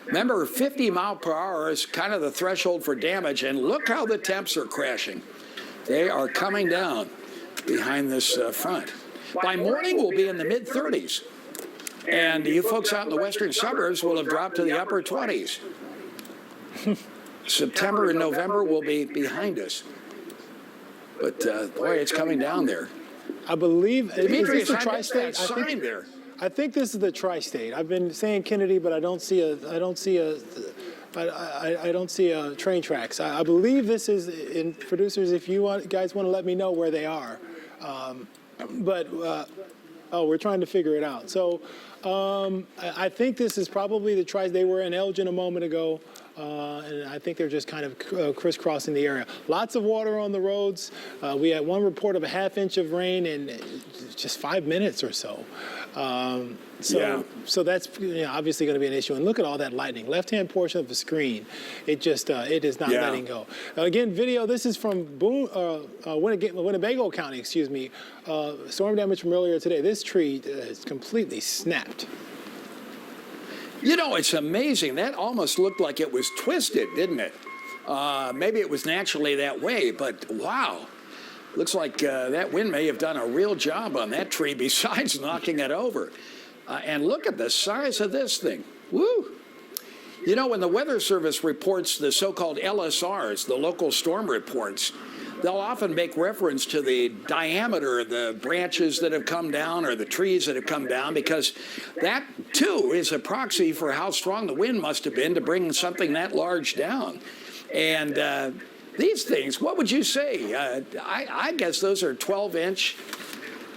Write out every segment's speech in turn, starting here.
Remember, 50 mile per hour is kind of the threshold for damage, and look how the temps are crashing. They are coming down behind this front. By morning, we'll be in the mid-30s. And you folks out in the western suburbs will have dropped to the upper 20s. September and November will be behind us. But, boy, it's coming down there. I believe, Demetrius, is this the I missed tri-state? that sign there. I think this is the tri-state. I've been saying Kennedy, but I don't see a train tracks. I believe this is, in producers, if you guys want to let me know where they are. Oh, we're trying to figure it out. So I think this is probably the tri. They were in Elgin a moment ago, and I think they're just kind of crisscrossing the area. Lots of water on the roads. We had one report of a ½ inch of rain in just 5 minutes or so. So that's obviously going to be an issue. And look at all that lightning. Left-hand portion of the screen, it is not letting go. Again, video. This is from Winnebago County. Excuse me. Storm damage from earlier today. This tree is completely snapped. You know, it's amazing. That almost looked like it was twisted, didn't it? Maybe it was naturally that way, but wow. Looks like that wind may have done a real job on that tree besides knocking it over. And look at the size of this thing. Woo! You know, when the Weather Service reports the so-called LSRs, the local storm reports, they'll often make reference to the diameter of the branches that have come down or the trees that have come down, because that, too, is a proxy for how strong the wind must have been to bring something that large down. And these things, what would you say? I guess those are 12-inch,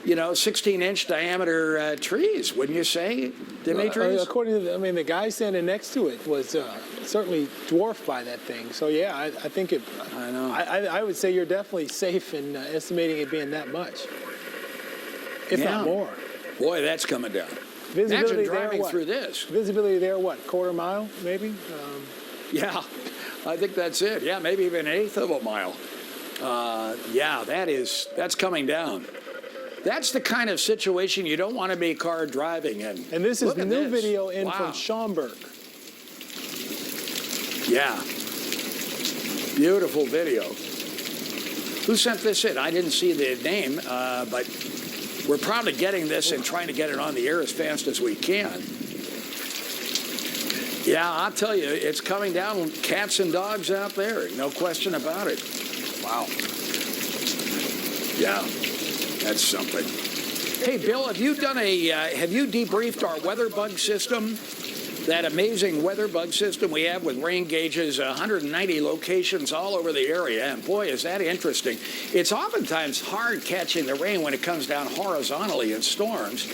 16-inch diameter trees, wouldn't you say, Demetrius? According to the guy standing next to it was certainly dwarfed by that thing. So yeah, I think it. I know. I would say you're definitely safe in estimating it being that much, if not more. Boy, that's coming down. Visibility Imagine driving there, through this. Visibility there, what, quarter mile, maybe? Yeah, I think that's it. Yeah, maybe even an eighth of a mile. Yeah, that's coming down. That's the kind of situation you don't want to be car driving in. And this is the new video in from Schaumburg. Yeah. Beautiful video. Who sent this in? I didn't see the name, but we're probably getting this and trying to get it on the air as fast as we can. Yeah, I'll tell you, it's coming down, cats and dogs out there, no question about it. Wow. Yeah. That's something. Hey, Bill, have you debriefed our weather bug system? That amazing weather bug system we have with rain gauges, 190 locations all over the area. And boy, is that interesting. It's oftentimes hard catching the rain when it comes down horizontally in storms.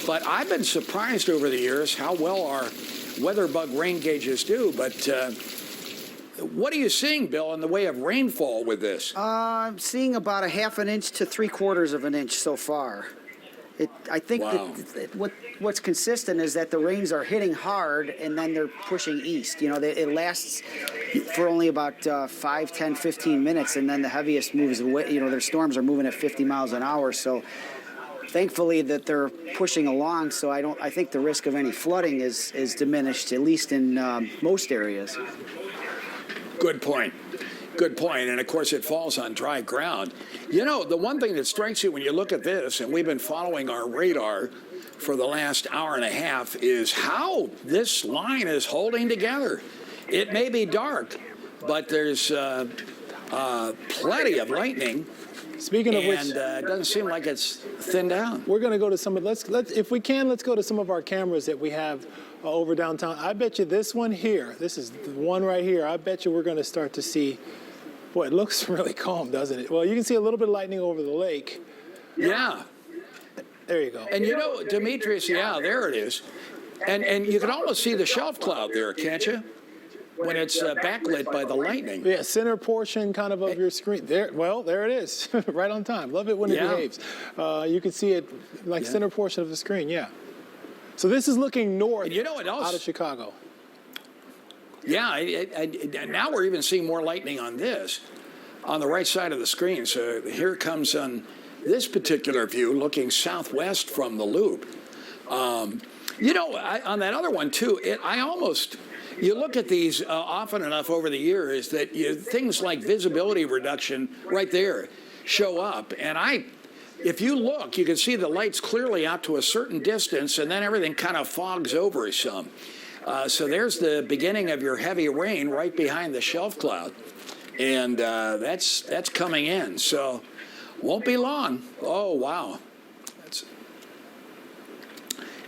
But I've been surprised over the years how well our weather bug rain gauges do. But what are you seeing, Bill, in the way of rainfall with this? I'm seeing about ½ inch to 3/4 of an inch so far. I think that what's consistent is that the rains are hitting hard and then they're pushing east. It lasts for only about 5, 10, 15 minutes, and then the heaviest moves away. Their storms are moving at 50 miles an hour. So thankfully that they're pushing along. So I think the risk of any flooding is diminished, at least in most areas. Good point. Good point. And, of course, it falls on dry ground. The one thing that strikes you when you look at this, and we've been following our radar for the last hour and a half, is how this line is holding together. It may be dark, but there's plenty of lightning. Speaking of which, and it doesn't seem like it's thinned out. We're going to go to some of let's if we can, let's go to some of our cameras that we have over downtown. I bet you this one here, this is the one right here. I bet you we're going to start to see. Boy, it looks really calm, doesn't it? Well, you can see a little bit of lightning over the lake. Yeah. There you go. And Demetrius, yeah, there it is. And you can almost see the shelf cloud there, can't you? When it's backlit by the lightning. Yeah, center portion kind of your screen. There it is, right on time. Love it when it behaves. You can see it like center portion of the screen, yeah. So this is looking north out of Chicago. Yeah, now we're even seeing more lightning on this, on the right side of the screen. So here comes on this particular view, looking southwest from the loop. On that other one, too, You look at these often enough over the years that things like visibility reduction right there show up. And if you look, you can see the lights clearly out to a certain distance, and then everything kind of fogs over some. So there's the beginning of your heavy rain right behind the shelf cloud. And that's coming in. So won't be long. Oh, wow.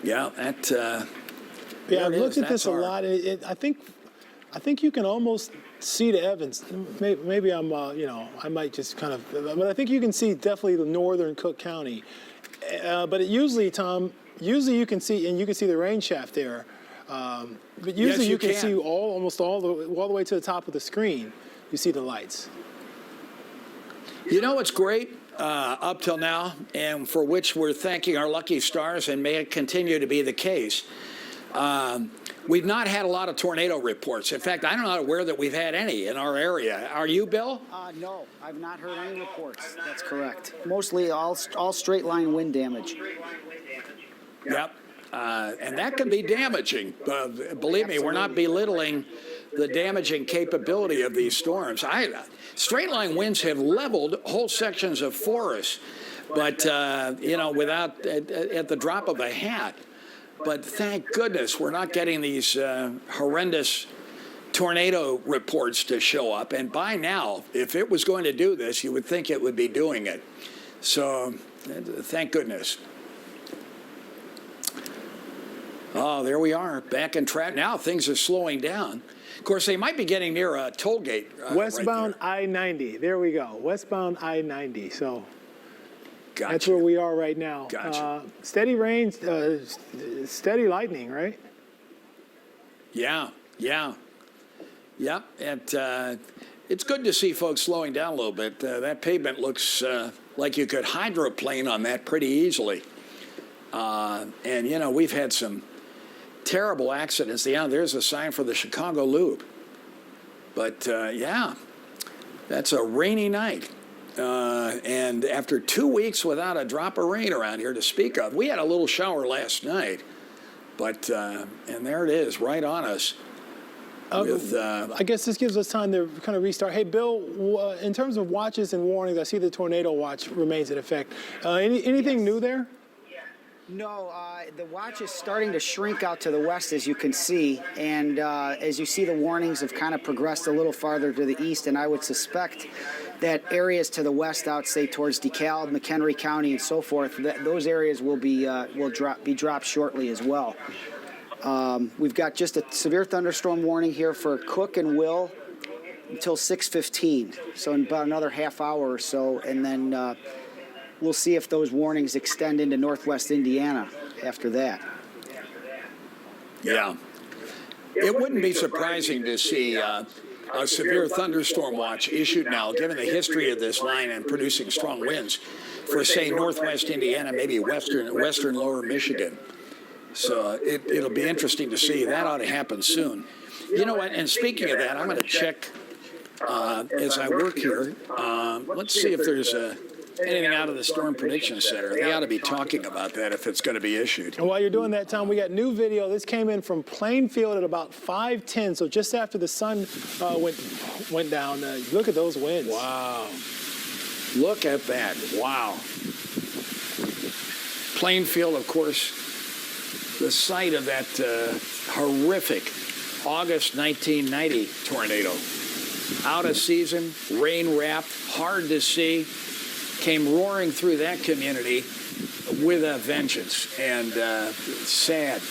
Yeah, I've looked at this a lot. I think you can almost see the Evans. Maybe I'm, I might just kind of, but I think you can see definitely the northern Cook County. But usually, Tom, you can see, and you can see the rain shaft there. But usually you can see almost all the way to the top of the screen. You see the lights. You know what's great up till now, and for which we're thanking our lucky stars, and may it continue to be the case. We've not had a lot of tornado reports. In fact, I'm not aware that we've had any in our area. Are you, Bill? No, I've not heard any reports. That's correct. Mostly all straight line wind damage. Yep. And that can be damaging. Believe me, we're not belittling the damaging capability of these storms. Straight line winds have leveled whole sections of forests, but, without, at the drop of a hat. But thank goodness we're not getting these horrendous tornado reports to show up. And by now, if it was going to do this, you would think it would be doing it. So thank goodness. Oh, there we are, back in track. Now things are slowing down. Of course, they might be getting near a toll gate. Westbound right I-90. There we go. Westbound I-90. So gotcha. That's where we are right now. Gotcha. Steady rain, steady lightning, right? Yeah. And it's good to see folks slowing down a little bit. That pavement looks like you could hydroplane on that pretty easily. And, we've had some terrible accidents. Yeah, there's a sign for the Chicago Loop. But, that's a rainy night. And after 2 weeks without a drop of rain around here to speak of, we had a little shower last night. But, and there it is, right on us. I guess this gives us time to kind of restart. Hey, Bill, in terms of watches and warnings, I see the tornado watch remains in effect. Anything new there? No, the watch is starting to shrink out to the west, as you can see. And as you see, the warnings have kind of progressed a little farther to the east. And I would suspect that areas to the west out, say, towards DeKalb, McHenry County, and so forth, those areas will be dropped shortly as well. We've got just a severe thunderstorm warning here for Cook and Will until 6:15, so in about another half hour or so, and then we'll see if those warnings extend into northwest Indiana after that. Yeah. It wouldn't be surprising to see a severe thunderstorm watch issued now, given the history of this line and producing strong winds for, say, northwest Indiana, maybe western lower Michigan. So it'll be interesting to see. That ought to happen soon. You know what? And speaking of that, I'm going to check as I work here. Let's see if there's anything out of the Storm Prediction Center. They ought to be talking about that if it's going to be issued. And while you're doing that, Tom, we got new video. This came in from Plainfield at about 5:10, so just after the sun went down. Look at those winds. Wow. Look at that. Wow. Plainfield, of course, the site of that horrific August 1990 tornado. Out of season, rain-wrapped, hard to see, came roaring through that community with a vengeance, and sad.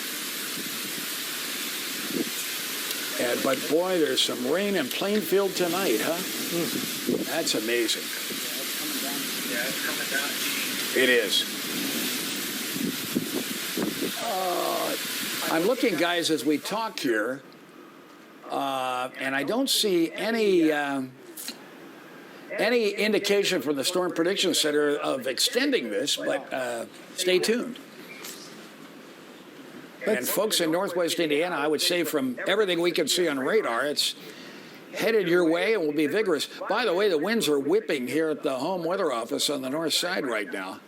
But boy, there's some rain in Plainfield tonight, huh? That's amazing. Yeah, it's coming down. It is. I'm looking, guys, as we talk here, and I don't see any indication from the Storm Prediction Center of extending this, but stay tuned. And folks in northwest Indiana, I would say from everything we can see on radar, it's headed your way and will be vigorous. By the way, the winds are whipping here at the home weather office on the north side right now.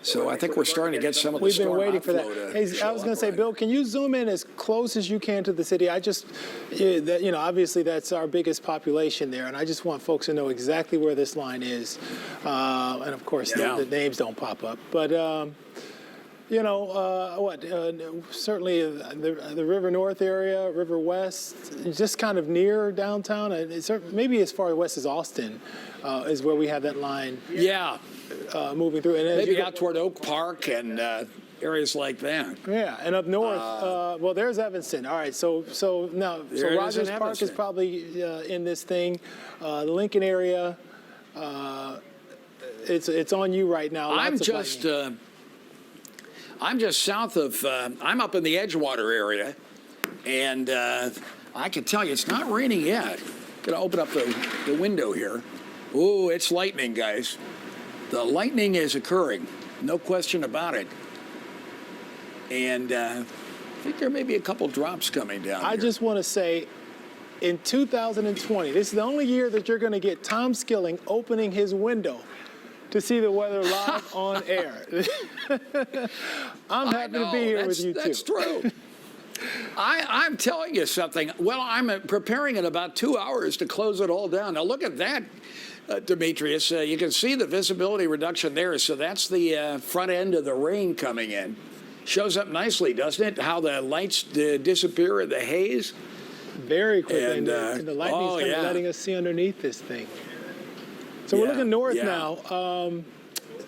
So I think we're starting to get some of the We've been storm waiting for that. outflow to Hey, show I was going up to say, right. Bill, can you zoom in as close as you can to the city? Obviously that's our biggest population there, and I just want folks to know exactly where this line is. And of course, Yeah. the names don't pop up. But, certainly the River North area, River West, just kind of near downtown, and maybe as far west as Austin is where we have that line Yeah, moving through. And as maybe you go- out toward Oak Park and areas like that. Yeah, and up north, well, there's Evanston. All right, so now, There it is Rogers in Park is Evanston. probably in this thing. The Lincoln area, it's on you right now. Lots of lightning. I'm just south of. I'm up in the Edgewater area, and I can tell you it's not raining yet. Gonna open up the window here. Ooh, it's lightning, guys. The lightning is occurring, no question about it. And I think there may be a couple drops coming down. I here. just want to say, in 2020, this is the only year that you're going to get Tom Skilling opening his window to see the weather live on air. I'm happy to be here with you, too. That's true. I'm telling you something. Well, I'm preparing in about 2 hours to close it all down. Now, look at that, Demetrius. You can see the visibility reduction there. So that's the front end of the rain coming in. Shows up nicely, doesn't it? How the lights disappear in the haze. Very quickly, And, and the lightning's oh, kind yeah. of letting us see underneath this thing. So we're Yeah, looking north yeah. now.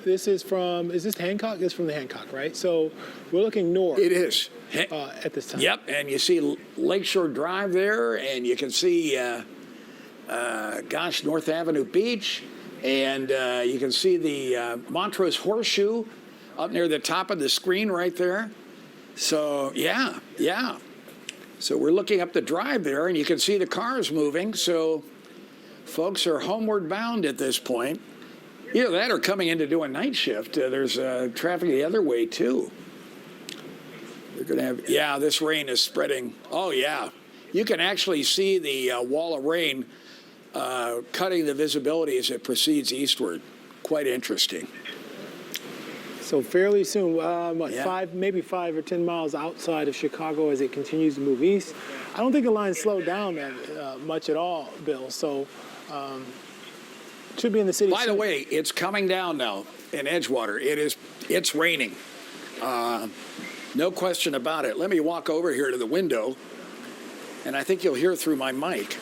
This is this Hancock? This is from the Hancock, right? So we're looking north It is. at this time. Yep, and you see Lakeshore Drive there, and you can see, North Avenue Beach, and you can see the Montrose Horseshoe up near the top of the screen right there. So, yeah. So we're looking up the drive there, and you can see the cars moving. So folks are homeward bound at this point. Either that or coming in to do a night shift. There's traffic the other way, too. They're going to have, this rain is spreading. Oh, yeah. You can actually see the wall of rain cutting the visibility as it proceeds eastward. Quite interesting. So fairly soon, Yeah. maybe 5 or 10 miles outside of Chicago as it continues to move east. I don't think the line slowed down much at all, Bill. So should be in the city. By the soon. way, it's coming down now in Edgewater. It's raining. No question about it. Let me walk over here to the window, and I think you'll hear through my mic.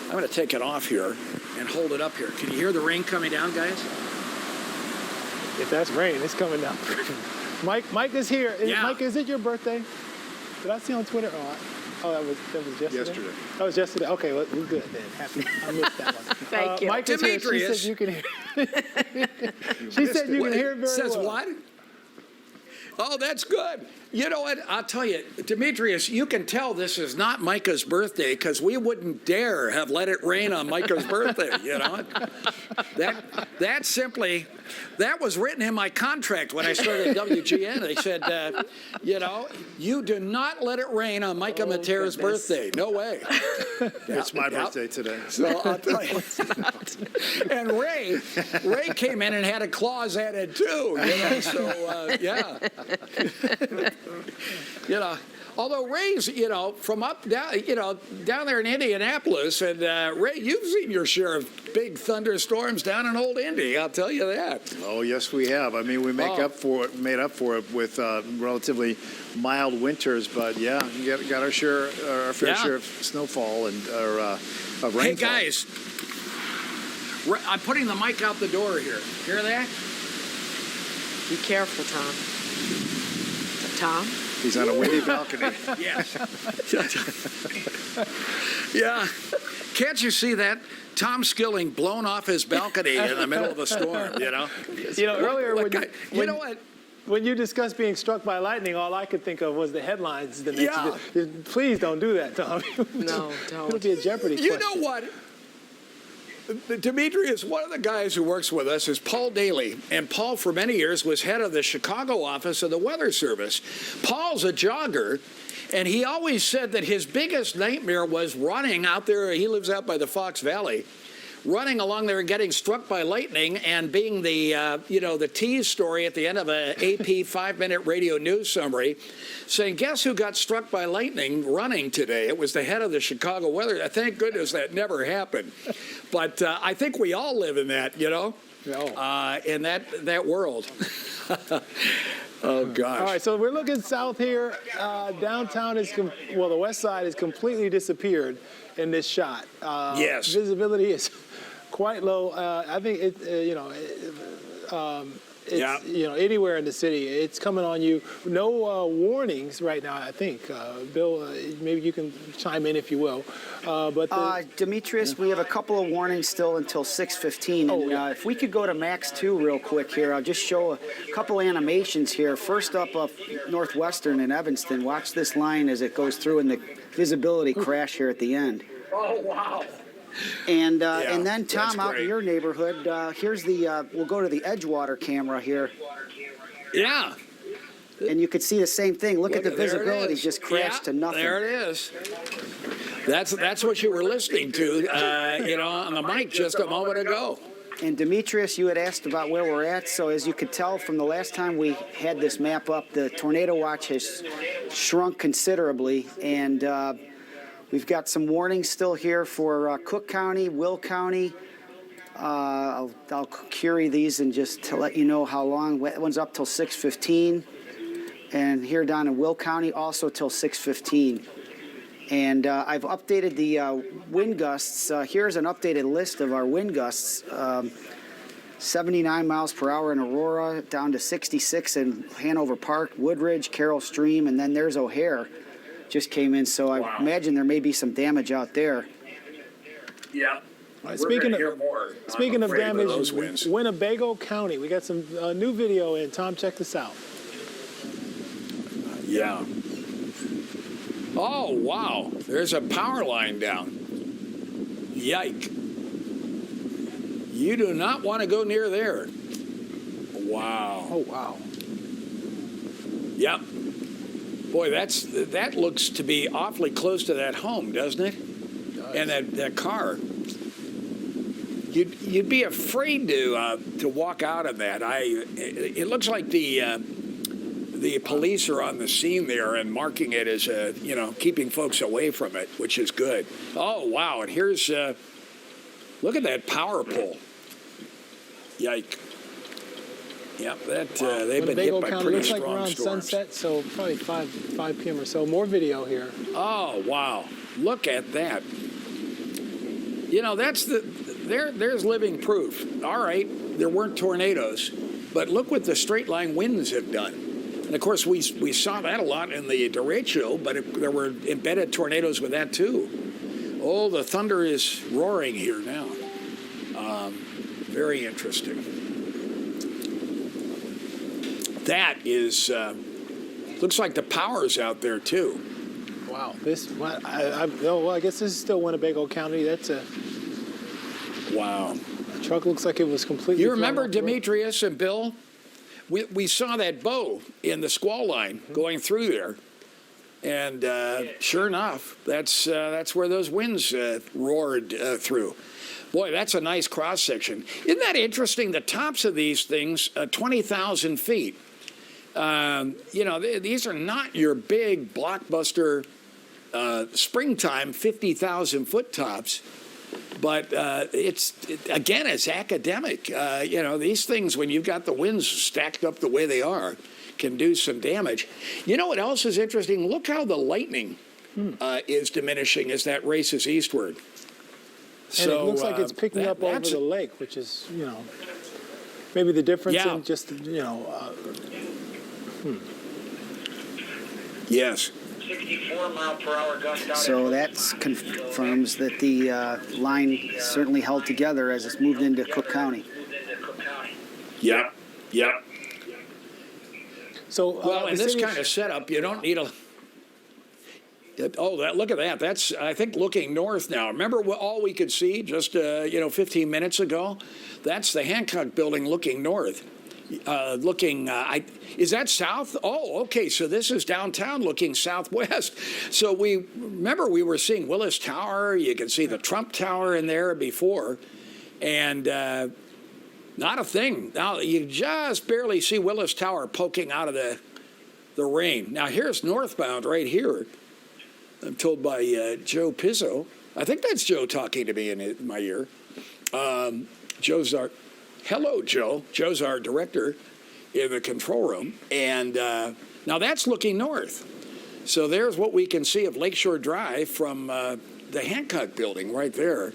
I'm going to take it off here and hold it up here. Can you hear the rain coming down, guys? If that's rain, it's coming down. Mike is here. Yeah. Mike, is it your birthday? Did I see on Twitter? That was yesterday. Yesterday. That was yesterday. Okay, well, we're good then. Happy. I missed that one. Thank you. Mike is here. She Demetrius. said you can hear. She said you can hear it very Says well. what? Oh, that's good. You know what? I'll tell you, Demetrius, you can tell this is not Micah's birthday because we wouldn't dare have let it rain on Micah's birthday, you know? That was written in my contract when I started WGN. They said, you do not let it rain on Micah Matera's birthday. No way. It's my birthday today. So I'll tell you. And Ray came in and had a clause added too. So yeah. Although Ray's, from up down, down there in Indianapolis, and Ray, you've seen your share of big thunderstorms down in Old Indy. I'll tell you that. Oh, yes, we have. I mean, we made up for it with relatively mild winters, but yeah, we got our fair share of snowfall and of rainfall. Hey guys, I'm putting the mic out the door here. Hear that? Be careful, Tom. Tom? He's on a windy balcony. Yes. Yeah. Can't you see that? Tom Skilling blown off his balcony in the middle of a storm, Earlier when you discussed being struck by lightning, all I could think of was the headlines. Please don't do that, Tom. No, don't. It'll be a Jeopardy question. You know what? Demetrius, one of the guys who works with us is Paul Daly, and Paul for many years was head of the Chicago office of the Weather Service. Paul's a jogger, and he always said that his biggest nightmare was running out there. He lives out by the Fox Valley, running along there and getting struck by lightning and being the, the tease story at the end of an AP 5-minute radio news summary saying, guess who got struck by lightning running today? It was the head of the Chicago Weather. Thank goodness that never happened. But I think we all live in that, in that world. Oh, gosh. All right, so we're looking south here. Downtown the west side has completely disappeared in this shot. Yes. Visibility is quite low. I think anywhere in the city, it's coming on you. No warnings right now, I think. Bill, maybe you can chime in if you will. Demetrius, we have a couple of warnings still until 6:15. If we could go to Max 2 real quick here, I'll just show a couple animations here. First up Northwestern in Evanston. Watch this line as it goes through and the visibility crash here at the end. Oh, wow. And then, Tom, out in your neighborhood, here's we'll go to the Edgewater camera here. Yeah. And you could see the same thing. Look at the visibility just crashed to nothing. There it is. That's what you were listening to, on the mic just a moment ago. And Demetrius, you had asked about where we're at. So as you could tell from the last time we had this map up, the tornado watch has shrunk considerably. And we've got some warnings still here for Cook County, Will County. I'll query these and just to let you know how long. That one's up till 6:15. And here down in Will County, also till 6:15. And I've updated the wind gusts. Here's an updated list of our wind gusts. 79 miles per hour in Aurora, down to 66 in Hanover Park, Woodridge, Carroll Stream, and then there's O'Hare just came in. So I imagine there may be some damage out there. Yeah. Speaking of damage, those winds. Winnebago County, we got some new video in. Tom, check this out. Yeah. Oh, wow. There's a power line down. Yike. You do not want to go near there. Wow. Oh, wow. Yep. Boy, that looks to be awfully close to that home, doesn't it? And that car. You'd be afraid to walk out of that. It looks like the police are on the scene there and marking it as keeping folks away from it, which is good. Oh wow! And here's look at that power pole. Yike. Yep, they've been hit by County pretty looks strong like around storms. sunset, so probably 5 p.m. or so. More video here. Oh wow! Look at that. There's living proof. All right, there weren't tornadoes, but look what the straight line winds have done. And of course, we saw that a lot in the derecho, but there were embedded tornadoes with that too. Oh, the thunder is roaring here now. Very interesting. That is looks like the power's out there too. Wow. I guess this is still Winnebago County. That's a wow. The truck looks like it was completely. You remember Demetrius and Bill? We saw that bow in the squall line going through there, and sure enough, that's where those winds roared through. Boy, that's a nice cross section. Isn't that interesting? The tops of these things, 20,000 feet. These are not your big blockbuster springtime 50,000 foot tops. But it's academic. These things, when you've got the winds stacked up the way they are, can do some damage. You know what else is interesting? Look how the lightning is diminishing as that races eastward. And it looks like it's picking up over the lake, which is, maybe the difference in just, Yes. 64-mile-per-hour gust down. So that confirms that the line certainly held together as it's moved into Cook County. Yep. So, in this kind of setup, you don't need a. Look at that. That's, I think, looking north now. Remember all we could see just 15 minutes ago? That's the Hancock Building looking north. Is that south? Oh, okay. So this is downtown looking southwest. So we were seeing Willis Tower. You can see the Trump Tower in there before. and not a thing. Now you just barely see Willis Tower poking out of the rain. Now here's northbound right here. I'm told by Joe Pizzo. I think that's Joe talking to me in my ear. Hello, Joe. Joe's our director in the control room. And now that's looking north. So there's what we can see of Lakeshore Drive from the Hancock building right there.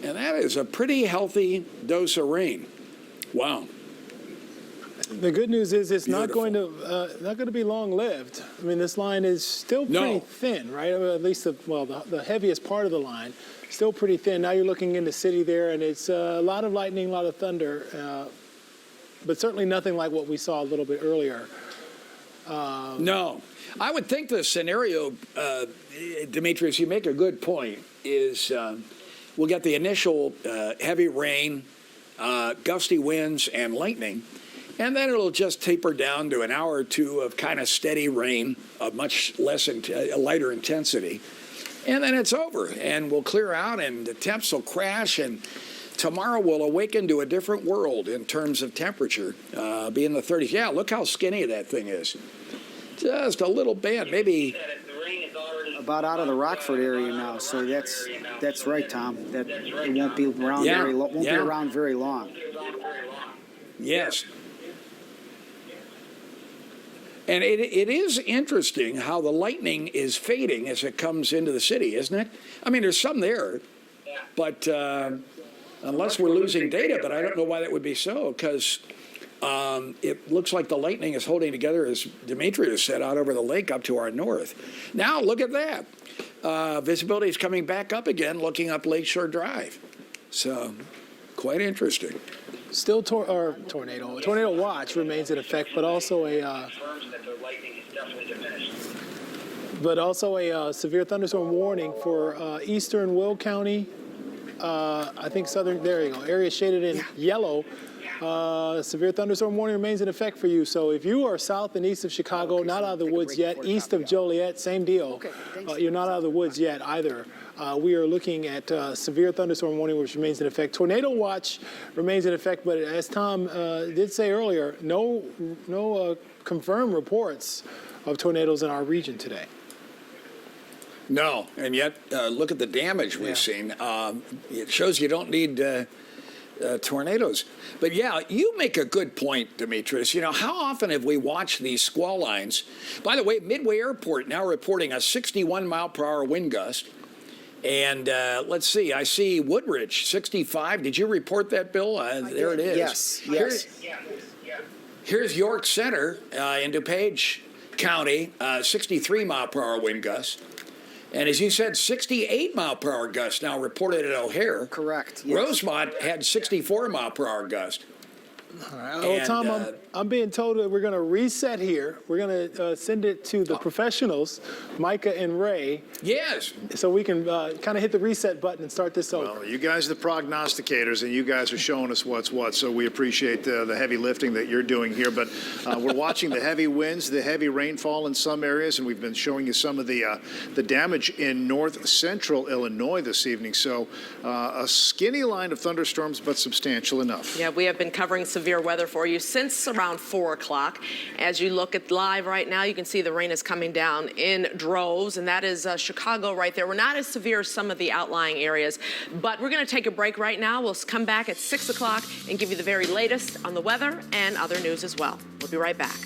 And that is a pretty healthy dose of rain. Wow. The good news is it's Beautiful. not going to be long-lived. I mean, this line is still pretty thin, right? I mean, at least the heaviest part of the line, still pretty thin. Now you're looking in the city there, and it's a lot of lightning, a lot of thunder, but certainly nothing like what we saw a little bit earlier. No. I would think the scenario, Demetrius, you make a good point, is we'll get the initial heavy rain, gusty winds, and lightning. And then it'll just taper down to an hour or two of kind of steady rain of much less, lighter intensity. And then it's over, and we'll clear out, and the temps will crash, and tomorrow we'll awaken to a different world in terms of temperature, be in the 30s. Yeah, look how skinny that thing is. Just a little band, maybe. About out of the Rockford area now, so that's right, Tom. That it won't be around be around very long. Yes. And it is interesting how the lightning is fading as it comes into the city, isn't it? I mean, there's some there, but unless we're losing data, but I don't know why that would be so, because it looks like the lightning is holding together, as Demetrius said, out over the lake up to our north. Now, look at that. Visibility is coming back up again, looking up Lakeshore Drive. So, quite interesting. Still tornado watch remains in effect, but also a severe thunderstorm warning for eastern Will County. I think southern. There you go. Area shaded in yellow. Severe thunderstorm warning remains in effect for you. So if you are south and east of Chicago, not out of the woods yet. East of Joliet, same deal. You're not out of the woods yet either. We are looking at severe thunderstorm warning, which remains in effect. Tornado watch remains in effect, but as Tom did say earlier, no confirmed reports of tornadoes in our region today. No, and yet look at the damage we've seen. It shows you don't need tornadoes. But yeah, you make a good point, Demetrius. You know, how often have we watched these squall lines? By the way, Midway Airport now reporting a 61-mile-per-hour wind gust. And let's see, I see Woodridge, 65. Did you report that, Bill? There it is. Yes. Here's York Center in DuPage County, 63-mile-per-hour wind gust. And as you said, 68-mile-per-hour gust now reported at O'Hare. Correct. Yes. Rosemont had 64-mile-per-hour gust. All right. Well, Tom, I'm being told that we're going to reset here. We're going to send it to the professionals, Micah and Ray. Yes. So we can kind of hit the reset button and start this over. Well, you guys are the prognosticators, and you guys are showing us what's what. So we appreciate the heavy lifting that you're doing here. But we're watching the heavy winds, the heavy rainfall in some areas, and we've been showing you some of the damage in north central Illinois this evening. So a skinny line of thunderstorms, but substantial enough. Yeah, we have been covering severe weather for you since around 4 o'clock. As you look at live right now, you can see the rain is coming down in droves, and that is Chicago right there. We're not as severe as some of the outlying areas, but we're going to take a break right now. We'll come back at 6 o'clock and give you the very latest on the weather and other news as well. We'll be right back.